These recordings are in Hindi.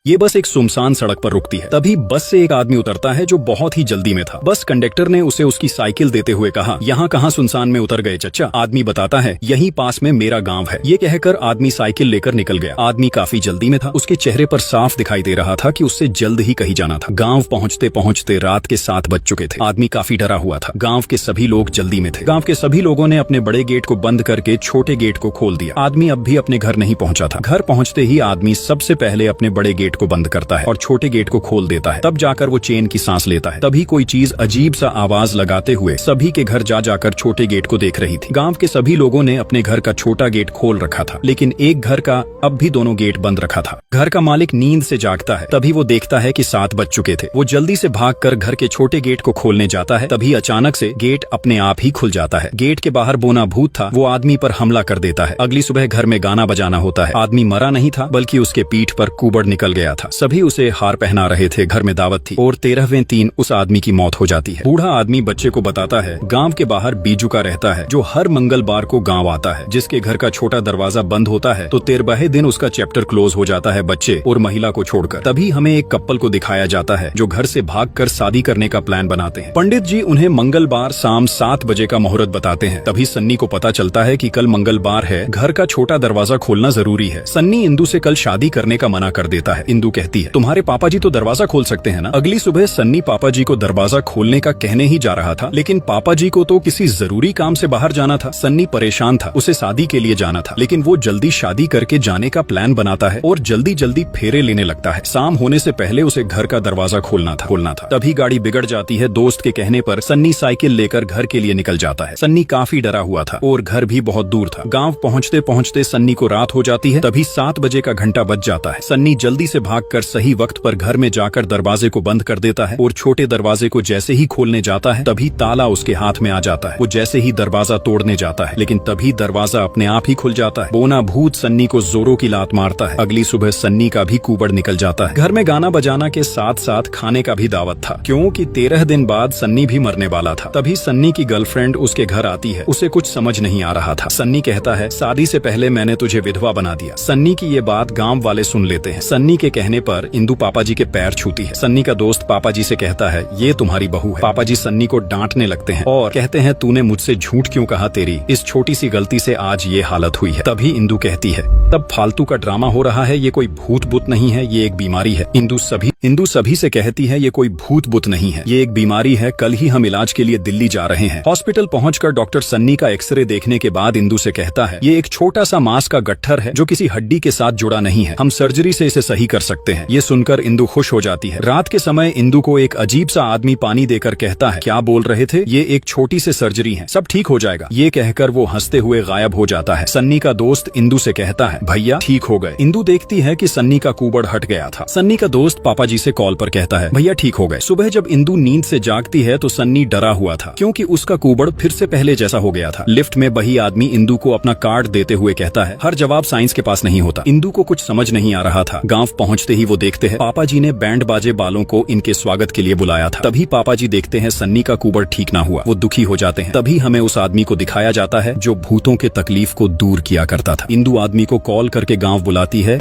ये बस एक सुनसान सड़क पर रुकती है। तभी बस से एक आदमी उतरता है जो बहुत ही जल्दी में था। बस कंडक्टर ने उसे उसकी साइकिल देते हुए कहा, यहाँ कहाँ सुनसान में उतर गए चच्चा? आदमी बताता है, यहीं पास में मेरा गांव है। ये कहकर आदमी साइकिल लेकर निकल गया। आदमी काफी जल्दी में था। उसके चेहरे पर साफ दिखाई दे रहा था कि उससे जल्द ही कहीं जाना था। गाँव पहुँचते पहुँचते रात के 7 बज चुके थे। आदमी काफी डरा हुआ था। गाँव के सभी लोग जल्दी में थे। गाँव के सभी लोगों ने अपने बड़े गेट को बंद करके छोटे गेट को खोल दिया। आदमी अब भी अपने घर नहीं पहुंचा था। घर पहुंचते ही आदमी सबसे पहले अपने बड़े गेट को बंद करता है और छोटे गेट को खोल देता है। तब जाकर वो चैन की सांस लेता है। तभी कोई चीज अजीब सा आवाज लगाते हुए सभी के घर जा जाकर छोटे गेट को देख रही थी। गांव के सभी लोगों ने अपने घर का छोटा गेट खोल रखा था, लेकिन एक घर का अब भी दोनों गेट बंद रखा था। घर का मालिक नींद से जागता है। तभी वो देखता है कि 7 बज चुके थे। वो जल्दी से भागकर घर के छोटे गेट को खोलने जाता है। तभी अचानक से गेट अपने आप ही खुल जाता है। गेट के बाहर बोना भूत था। वो आदमी पर हमला कर देता है। अगली सुबह घर में गाना बजाना होता है। आदमी मरा नहीं था, बल्कि उसके पीठ पर कुबड़ निकल गया था। सभी उसे हार पहना रहे थे। घर में दावत थी और 13वें दिन उस आदमी की मौत हो जाती है। बूढ़ा आदमी बच्चे को बताता है, गांव के बाहर बीजू का रहता है जो हर मंगलवार को गांव आता है। जिसके घर का छोटा दरवाजा बंद होता है तो 13वें दिन उसका चैप्टर क्लोज हो जाता है, बच्चे और महिला को छोड़कर। तभी हमें एक कपल को दिखाया जाता है जो घर से भागकर शादी करने का प्लान बनाते हैं। पंडित जी उन्हें मंगलवार शाम 7 बजे का मुहूर्त बताते हैं। तभी सन्नी को पता चलता है कि कल मंगलवार है, घर का छोटा दरवाजा खोलना जरूरी है। सन्नी इंदू से कल शादी करने का मना कर देता है। इंदू कहती है, तुम्हारे पापा जी तो दरवाजा खोल सकते हैं ना। अगली सुबह सन्नी पापा जी को दरवाजा खोलने का कहने ही जा रहा था, लेकिन पापा जी को तो किसी जरूरी काम से बाहर जाना था। सन्नी परेशान था, उसे शादी के लिए जाना था, लेकिन वो जल्दी शादी करके जाने का प्लान बनाता है और जल्दी जल्दी फेरे लेने लगता है। शाम होने से पहले उसे घर का दरवाजा खोलना था। तभी गाड़ी बिगड़ जाती है। दोस्त के कहने पर सन्नी साइकिल लेकर घर के लिए निकल जाता है। सन्नी काफी डरा हुआ था और घर भी बहुत दूर था। गांव पहुंचते पहुंचते सन्नी को रात हो जाती है। तभी 7 बजे का घंटा बज जाता है। सन्नी जल्दी से भागकर सही वक्त पर घर में जाकर दरवाजे को बंद कर देता है और छोटे दरवाजे को जैसे ही खोलने जाता है तभी ताला उसके हाथ में आ जाता है। वो जैसे ही दरवाजा तोड़ने जाता है, लेकिन तभी दरवाजा अपने आप ही खुल जाता है। बोना भूत सन्नी को जोरों की लात मारता है। अगली सुबह सन्नी का भी कुबड़ निकल जाता है। घर में गाना बजाना के साथ साथ खाने का भी दावत था, क्योंकि 13 दिन बाद सन्नी भी मरने वाला था। तभी सन्नी की गर्लफ्रेंड उसके घर आती है। उसे कुछ समझ नहीं आ रहा था। सन्नी कहता है, शादी से पहले मैंने तुझे विधवा बना दिया। सन्नी की ये बात गांव वाले सुन लेते हैं। सन्नी के कहने पर इंदू पापा जी के पैर छूती है। सन्नी का दोस्त पापा जी से कहता है, ये तुम्हारी बहू है। पापा जी सन्नी को डांटने लगते हैं और कहते हैं, तूने मुझसे झूठ क्यों कहा? तेरी इस छोटी सी गलती से आज ये हालत हुई है। तभी इंदू कहती है, तब फालतू का ड्रामा हो रहा है, ये कोई भूत बुत नहीं है, ये एक बीमारी है। इंदू सभी से कहती है, ये कोई भूत बुत नहीं है, ये एक बीमारी है। कल ही हम इलाज के लिए दिल्ली जा रहे हैं। हॉस्पिटल पहुंचकर डॉक्टर सन्नी का एक्सरे देखने के बाद इंदू से कहता है, ये एक छोटा सा मांस का गट्ठर है जो किसी हड्डी के साथ जुड़ा नहीं है। हम सर्जरी से इसे सही कर सकते हैं। ये सुनकर इंदू खुश हो जाती है। रात के समय इंदू को एक अजीब सा आदमी पानी देकर कहता है, क्या बोल रहे थे? ये एक छोटी सी सर्जरी है, सब ठीक हो जाएगा। ये कहकर वो हंसते हुए गायब हो जाता है। सन्नी का दोस्त इंदू से कहता है, भैया ठीक हो गए। इंदू देखती है कि सन्नी का कुबड़ हट गया था। सन्नी का दोस्त पापा जी से कॉल पर कहता है, भैया ठीक हो गए। सुबह जब इंदू नींद से जागती है तो सन्नी डरा हुआ था, क्योंकि उसका कुबड़ फिर से पहले जैसा हो गया था। लिफ्ट में वही आदमी इंदू को अपना कार्ड देते हुए कहता है, हर जवाब साइंस के पास नहीं होता। इंदू को कुछ समझ नहीं आ रहा था। गांव पहुंचते ही वो देखते हैं पापा जी ने बैंड बाजे बालों को इनके स्वागत के लिए बुलाया था। तभी पापा जी देखते हैं सन्नी का कुबड़ ठीक ना हुआ। वो दुखी हो जाते हैं। तभी हमें उस आदमी को दिखाया जाता है जो भूतों के तकलीफ को दूर किया करता था। इंदू आदमी को कॉल करके गांव बुलाती है।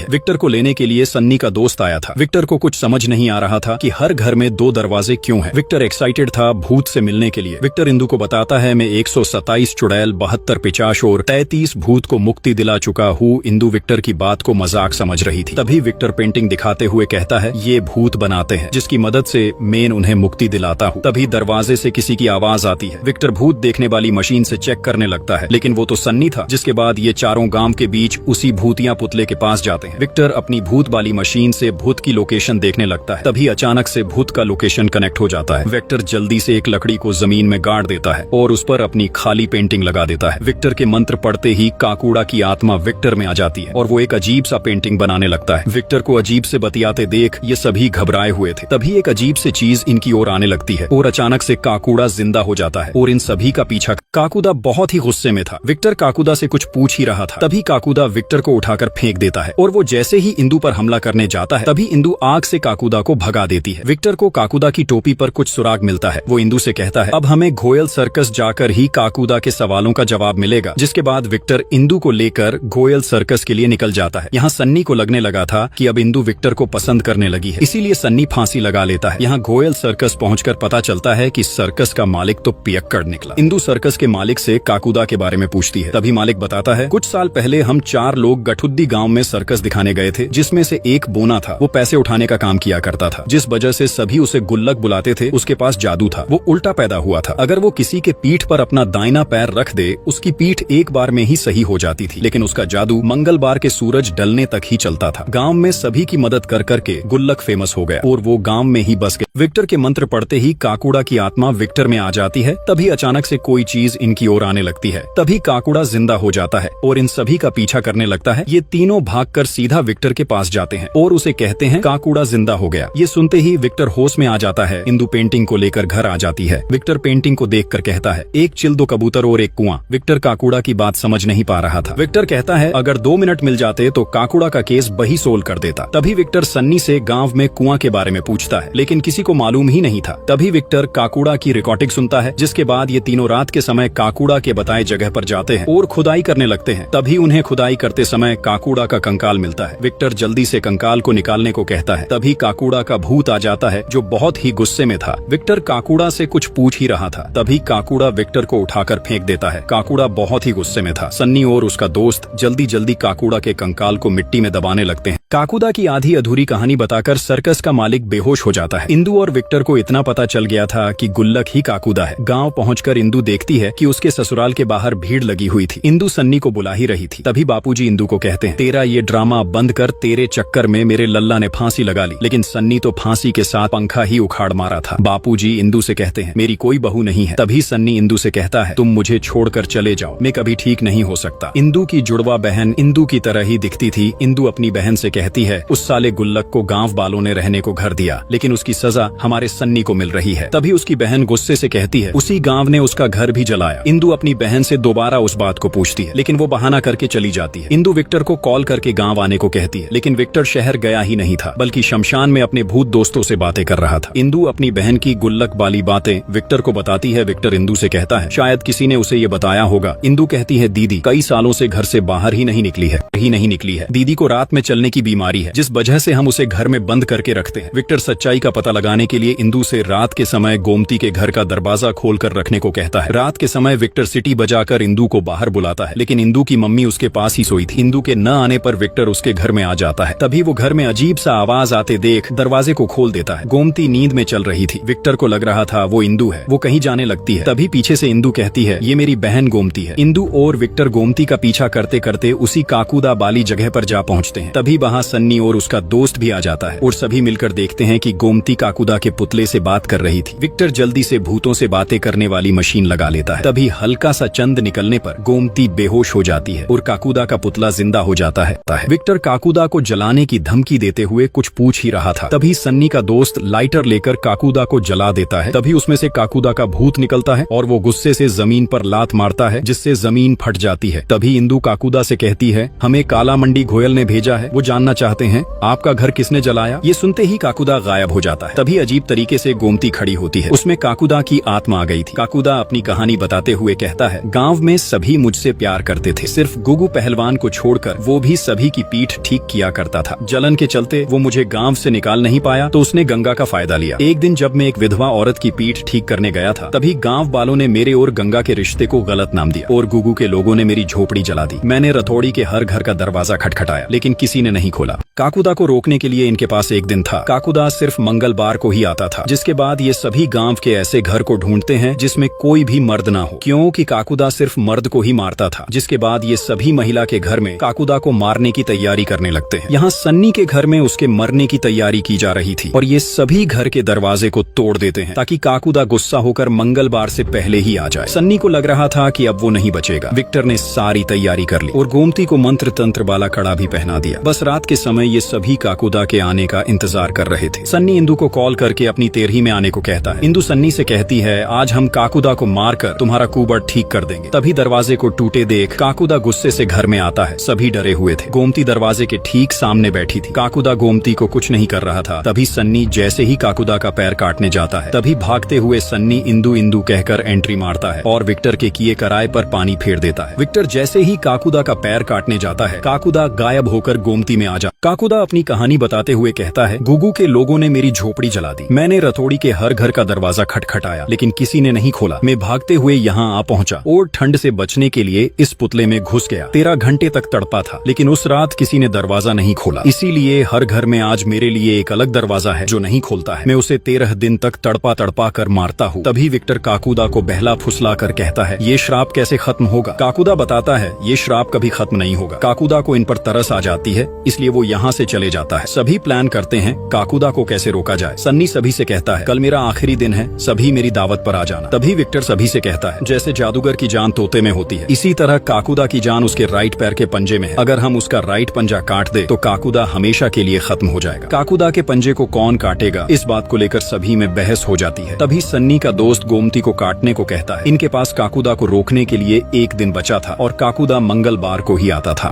विक्टर को लेने के लिए सन्नी का दोस्त आया था। विक्टर को कुछ समझ नहीं आ रहा था कि हर घर में 2 दरवाजे क्यों हैं। विक्टर एक्साइटेड था भूत से मिलने के लिए। विक्टर इंदू को बताता है, मैं 127 चुड़ैल, 72 पिचाश और 33 भूत को मुक्ति दिला चुका हूँ। इंदू विक्टर की बात को मजाक समझ रही थी। तभी विक्टर पेंटिंग दिखाते हुए कहता है, ये भूत बनाते हैं जिसकी मदद से मैं उन्हें मुक्ति दिलाता हूँ। तभी दरवाजे से किसी की आवाज आती है। विक्टर भूत देखने वाली मशीन से चेक करने लगता है, लेकिन वो तो सन्नी था। जिसके बाद ये चारों गांव के बीच उसी भूतिया पुतले के पास जाते हैं। विक्टर अपनी भूत वाली मशीन से भूत की लोकेशन देखने लगता है। तभी अचानक से भूत का लोकेशन कनेक्ट हो जाता है। विक्टर जल्दी से एक लकड़ी को जमीन में गाड़ देता है और उस पर अपनी खाली पेंटिंग लगा देता है। विक्टर के मंत्र पढ़ते ही काकूड़ा की आत्मा विक्टर में आ जाती है और वो एक अजीब सा पेंटिंग बनाने लगता है। विक्टर को अजीब से बतियाते देख ये सभी घबराए हुए थे। तभी एक अजीब से चीज इनकी ओर आने लगती है और अचानक से काकूड़ा जिंदा हो जाता है और इन सभी का पीछा काकुदा बहुत ही गुस्से में था। विक्टर काकुदा से कुछ पूछ ही रहा था, तभी काकुदा विक्टर को उठाकर फेंक देता है और वो जैसे ही इंदु पर हमला करने जाता है तभी इंदु आग से काकुदा को भगा देती है। विक्टर को काकुदा की टोपी पर कुछ सुराग मिलता है। वो इंदु से कहता है अब हमें घोयल सर्कस जाकर ही काकुदा के सवालों का जवाब मिलेगा। जिसके बाद विक्टर इंदु को लेकर घोयल सर्कस के लिए निकल जाता है। यहाँ सन्नी को लगने लगा था कि अब इंदु विक्टर को पसंद करने लगी है, इसीलिए सन्नी फांसी लगा लेता है। यहाँ घोयल सर्कस पहुंचकर पता चलता है कि सर्कस का मालिक तो पियक्कड़ निकला। इंदु सर्कस के मालिक से काकुदा के बारे में पूछती है, तभी मालिक बताता है कुछ साल पहले हम 4 लोग गठुद्दी गांव में सर्कस दिखाने गए थे, जिसमें से एक बोना था। वो पैसे उठाने का काम किया करता था, जिस वजह से सभी उसे गुल्लक बुलाते थे। उसके पास जादू था, वो उल्टा पैदा हुआ था। अगर वो किसी के पीठ पर अपना दाहिना पैर रख दे उसकी पीठ एक बार में ही सही हो जाती थी, लेकिन उसका जादू मंगलवार के सूरज ढलने तक ही चलता था। गांव में सभी की मदद कर करके गुल्लक फेमस हो गया और वो गांव में ही बस गए। विक्टर के मंत्र पढ़ते ही काकुड़ा की आत्मा विक्टर में आ जाती है। तभी अचानक से कोई चीज इनकी ओर आने लगती है। तभी काकुड़ा जिंदा हो जाता है और इन सभी का पीछा करने लगता है। ये तीनों भागकर सीधा विक्टर के पास जाते हैं और उसे कहते हैं काकुड़ा जिंदा हो गया। ये सुनते ही विक्टर होश में आ जाता है। इंदु पेंटिंग को लेकर घर आ जाती है। विक्टर पेंटिंग को देखकर कहता है एक चिल, 2 कबूतर और एक कुआं। विक्टर काकुड़ा की बात समझ नहीं पा रहा था। विक्टर कहता है अगर 2 मिनट मिल जाते तो काकुड़ा का केस बही सोल्व कर देता। तभी विक्टर सन्नी से गांव में कुआं के बारे में पूछता है, लेकिन किसी को मालूम ही नहीं था। तभी विक्टर काकुड़ा की रिकॉर्डिंग सुनता है, जिसके बाद ये तीनों रात के समय काकुड़ा के बताए जगह पर जाते हैं और खुदाई करने लगते हैं। तभी उन्हें खुदाई करते समय काकुड़ा का कंकाल मिलता है। विक्टर जल्दी से कंकाल को निकालने को कहता है। तभी काकुड़ा का भूत आ जाता है, जो बहुत ही गुस्से में था। विक्टर काकुड़ा से कुछ पूछ ही रहा था, तभी काकुड़ा विक्टर को उठाकर फेंक देता है। काकुड़ा बहुत ही गुस्से में था। सन्नी और उसका दोस्त जल्दी जल्दी काकुड़ा के कंकाल को मिट्टी में दबाने लगते हैं। काकुड़ा की आधी अधूरी कहानी बताकर सर्कस का मालिक बेहोश हो जाता है। इंदु और विक्टर को इतना पता चल गया था कि गुल्लक ही काकुड़ा है। गांव पहुंचकर इंदु देखती है कि उसके ससुराल के बाहर भीड़ लगी हुई थी। इंदु सन्नी को बुला ही रही थी। तभी बापूजी इंदु को कहते हैं तेरा ये ड्रामा बंद कर, तेरे चक्कर में मेरे लल्ला ने फांसी लगा ली। लेकिन सन्नी तो फांसी के साथ पंखा ही उखाड़ मारा था। बापूजी इंदु से कहते हैं मेरी कोई बहू नहीं है। तभी सन्नी इंदु से कहता है तुम मुझे छोड़कर चले जाओ, मैं कभी ठीक नहीं हो सकता। इंदु की जुड़वा बहन इंदु की तरह ही दिखती थी। इंदु अपनी बहन से कहती है उस साले गुल्लक को गांव वालों ने रहने को घर दिया, लेकिन उसकी सजा हमारे सन्नी को मिल रही है। तभी उसकी बहन गुस्से से कहती है उसी गांव ने उसका घर भी जलाया। इंदु अपनी बहन से दोबारा उस बात को पूछती है, लेकिन वो बहाना करके चली जाती है। इंदु विक्टर को कॉल करके गांव आने को कहती है, लेकिन विक्टर शहर गया ही नहीं था, बल्कि शमशान में अपने भूत दोस्तों से बातें कर रहा था। इंदु अपनी बहन की गुल्लक वाली बातें विक्टर को बताती है। विक्टर इंदु से कहता है शायद किसी ने उसे ये बताया होगा। इंदु कहती है दीदी कई सालों से घर से बाहर ही नहीं निकली है। दीदी को रात में चलने की बीमारी है, जिस वजह से हम उसे घर में बंद करके रखते हैं। विक्टर सच्चाई का पता लगाने के लिए इंदु से रात के समय गोमती के घर का दरवाजा खोलकर रखने को कहता है। रात के समय विक्टर सिटी बजाकर इंदु को बाहर बुलाता है, लेकिन इंदु की मम्मी उसके पास ही सोई थी। इंदु के न आने पर विक्टर उसके घर में आ जाता है। तभी वो घर में अजीब सा आवाज आते देख दरवाजे को खोल देता है। गोमती नींद में चल रही थी। विक्टर को लग रहा था वो इंदु है। वो कहीं जाने लगती है। तभी पीछे से इंदु कहती है ये मेरी बहन गोमती है। इंदु और विक्टर गोमती का पीछा करते करते उसी काकुदा बाली जगह पर जा पहुंचते हैं। तभी वहाँ सन्नी और उसका दोस्त भी आ जाता है और सभी मिलकर देखते हैं कि गोमती काकुदा के पुतले से बात कर रही थी। विक्टर जल्दी से भूतों से बातें करने वाली मशीन लगा लेता है। तभी हल्का सा चंद निकलने पर गोमती बेहोश हो जाती है और काकुदा का पुतला जिंदा हो जाता है। विक्टर काकुदा को जलाने की धमकी देते हुए कुछ पूछ ही रहा था। तभी सन्नी का दोस्त लाइटर लेकर काकुदा को जला देता है। तभी उसमें से काकुदा का भूत निकलता है और वो गुस्से से जमीन पर लात मारता है, जिससे जमीन फट जाती है। तभी इंदु काकुदा से कहती है हमें काला मंडी घोयल ने भेजा है, वो जानना चाहते हैं आपका घर किसने जलाया। ये सुनते ही काकुदा गायब हो जाता है। तभी अजीब तरीके से गोमती खड़ी होती है। उसमें काकुदा की आत्मा आ गई थी। काकुदा अपनी कहानी बताते हुए कहता है गांव में सभी मुझसे प्यार करते थे, सिर्फ गुगु पहलवान को छोड़कर। वो भी सभी की पीठ ठीक किया करता था। जलन के चलते वो मुझे गांव से निकाल नहीं पाया, तो उसने गंगा का फायदा लिया। एक दिन जब मैं एक विधवा औरत की पीठ ठीक करने गया था, तभी गांव वालों ने मेरे और गंगा के रिश्ते को गलत नाम दिया और गुगु के लोगों ने मेरी झोपड़ी जला दी। मैंने रथौड़ी के हर घर का दरवाजा खटखटाया, लेकिन किसी ने नहीं खोला। काकुदा को रोकने के लिए इनके पास एक दिन था। काकुदा सिर्फ मंगलवार को ही आता था, जिसके बाद ये सभी गांव के ऐसे घर को ढूंढते हैं जिसमें कोई भी मर्द ना हो, क्योंकि काकुदा सिर्फ मर्द को ही मारता था। जिसके बाद ये सभी महिला के घर में काकुदा को मारने की तैयारी करने लगते हैं। यहाँ सन्नी के घर में उसके मरने की तैयारी की जा रही थी और ये सभी घर के दरवाजे को तोड़ देते हैं ताकि काकुदा गुस्सा होकर मंगलवार से पहले ही आ जाए। सन्नी को लग रहा था कि अब वो नहीं बचेगा। विक्टर ने सारी तैयारी कर ली और गोमती को मंत्र तंत्र वाला कड़ा भी पहना दिया। बस रात के समय ये सभी काकुदा के आने का इंतजार कर रहे थे। सन्नी इंदु को कॉल करके अपनी तेरही में आने को कहता है। इंदु सन्नी से कहती है आज हम काकुदा को मारकर तुम्हारा कूबड़ ठीक कर देंगे। तभी दरवाजे को टूटे देख काकुदा गुस्से से घर में आता है। सभी डरे हुए थे। गोमती दरवाजे के ठीक सामने बैठी थी। काकुदा गोमती को कुछ नहीं कर रहा था। तभी सन्नी जैसे ही काकुदा का पैर काटने जाता है, तभी भागते हुए सन्नी इंदू इंदू कहकर एंट्री मारता है और विक्टर के किए कराए पर पानी फेर देता है। विक्टर जैसे ही काकुदा का पैर काटने जाता है, काकुदा गायब होकर गोमती में आ जा। काकुदा अपनी कहानी बताते हुए कहता है, गुगु के लोगों ने मेरी झोपड़ी जला दी। मैंने रतोड़ी के हर घर का दरवाजा खटखटाया, लेकिन किसी ने नहीं खोला। मैं भागते हुए यहाँ आ पहुँचा और ठंड से बचने के लिए इस पुतले में घुस गया। 13 घंटे तक तड़पा था, लेकिन उस रात किसी ने दरवाजा नहीं खोला। इसीलिए हर घर में आज मेरे लिए एक अलग दरवाजा है जो नहीं खोलता है। मैं उसे 13 दिन तक तड़पा तड़पा कर मारता हूँ। तभी विक्टर काकुदा को बहला फुसला कर कहता है, ये श्राप कैसे खत्म होगा? काकुदा बताता है, ये श्राप कभी खत्म नहीं होगा। काकुदा को इन पर तरस आ जाती है, इसलिए वो यहाँ से चले जाता है। सभी प्लान करते हैं काकुदा को कैसे रोका जाए। सन्नी सभी से कहता है, कल मेरा आखिरी दिन है, सभी मेरी दावत पर आ जाना। तभी विक्टर सभी से कहता है, जैसे जादूगर की जान तोते में होती है, इसी तरह काकुदा की जान उसके राइट पैर के पंजे में है। अगर हम उसका राइट पंजा काट दे तो काकुदा हमेशा के लिए खत्म हो जाएगा। काकुदा के पंजे को कौन काटेगा, इस बात को लेकर सभी में बहस हो जाती है। तभी सन्नी का दोस्त गोमती को काटने को कहता है। इनके पास काकुदा को रोकने के लिए एक दिन बचा था और काकुदा मंगलवार को ही आता था।